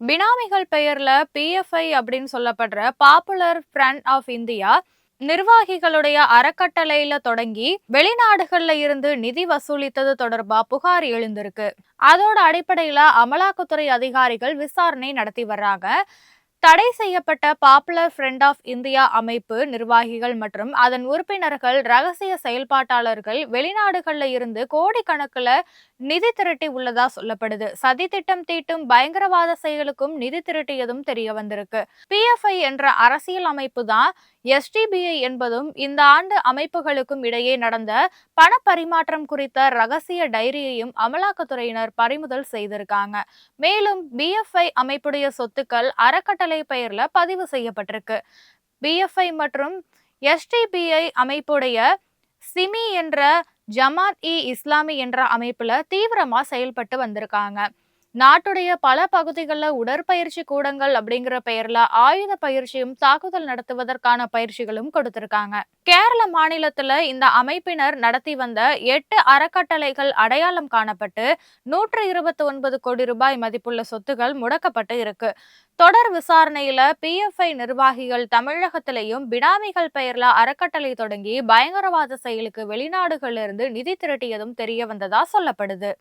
பினாமிகள் பெயர்ல பிஎஃப்ஐ அப்படின்னு சொல்லப்படுற பாப்புலர் ஃப்ரண்ட் ஆஃப் இந்தியா நிர்வாகிகளுடைய அறக்கட்டளையில தொடங்கி வெளிநாடுகள்ல இருந்து நிதி வசூலித்தது தொடர்பா புகார் எழுந்திருக்கு. அதோட அடிப்படையில அமலாக்கத்துறை அதிகாரிகள் விசாரணை நடத்தி வர்றாங்க. தடை செய்யப்பட்ட பாப்புலர் ஃப்ரண்ட் ஆஃப் இந்தியா அமைப்பு நிர்வாகிகள் மற்றும் அதன் உறுப்பினர்கள் ரகசிய செயல்பாட்டாளர்கள் வெளிநாடுகள்ல இருந்து கோடிக்கணக்குல நிதி திரட்டி உள்ளதா சொல்லப்படுது. சதி திட்டம் தீட்டும் பயங்கரவாத செயலுக்கும் நிதி திரட்டியதும் தெரிய வந்திருக்கு. பிஎஃப்ஐ என்ற அரசியல் அமைப்பு தான் எஸ்டிபிஐ என்பதும் இந்த ஆண்டு அமைப்புகளுக்கும் இடையே நடந்த பண பரிமாற்றம் குறித்த ரகசிய டைரியையும் அமலாக்கத்துறையினர் பறிமுதல் செய்திருக்காங்க. மேலும் பிஎஃப்ஐ அமைப்புடைய சொத்துக்கள் அறக்கட்டளை பெயர்ல பதிவு செய்யப்பட்டிருக்கு. பிஎஃப்ஐ மற்றும் எஸ்டிபிஐ அமைப்புடைய சிமி என்ற ஜமாத்-இ-இஸ்லாமி என்ற அமைப்புல தீவிரமா செயல்பட்டு வந்திருக்காங்க. நாட்டுடைய பல பகுதிகளில் உடற்பயிற்சி கூடங்கள் அப்படிங்கிற பெயர்ல ஆயுத பயிற்சியும் தாக்குதல் நடத்துவதற்கான பயிற்சிகளும் கொடுத்திருக்காங்க. கேரள மாநிலத்துல இந்த அமைப்பினர் நடத்தி வந்த 8 அறக்கட்டளைகள் அடையாளம் காணப்பட்டு 129 கோடி ரூபாய் மதிப்புள்ள சொத்துகள் முடக்கப்பட்டு இருக்கு. தொடர் விசாரணையில பிஎஃப்ஐ நிர்வாகிகள் தமிழகத்திலையும் பினாமிகள் பெயர்ல அறக்கட்டளை தொடங்கி பயங்கரவாத செயலுக்கு வெளிநாடுகளிலிருந்து நிதி திரட்டியதும் தெரிய வந்ததா சொல்லப்படுது.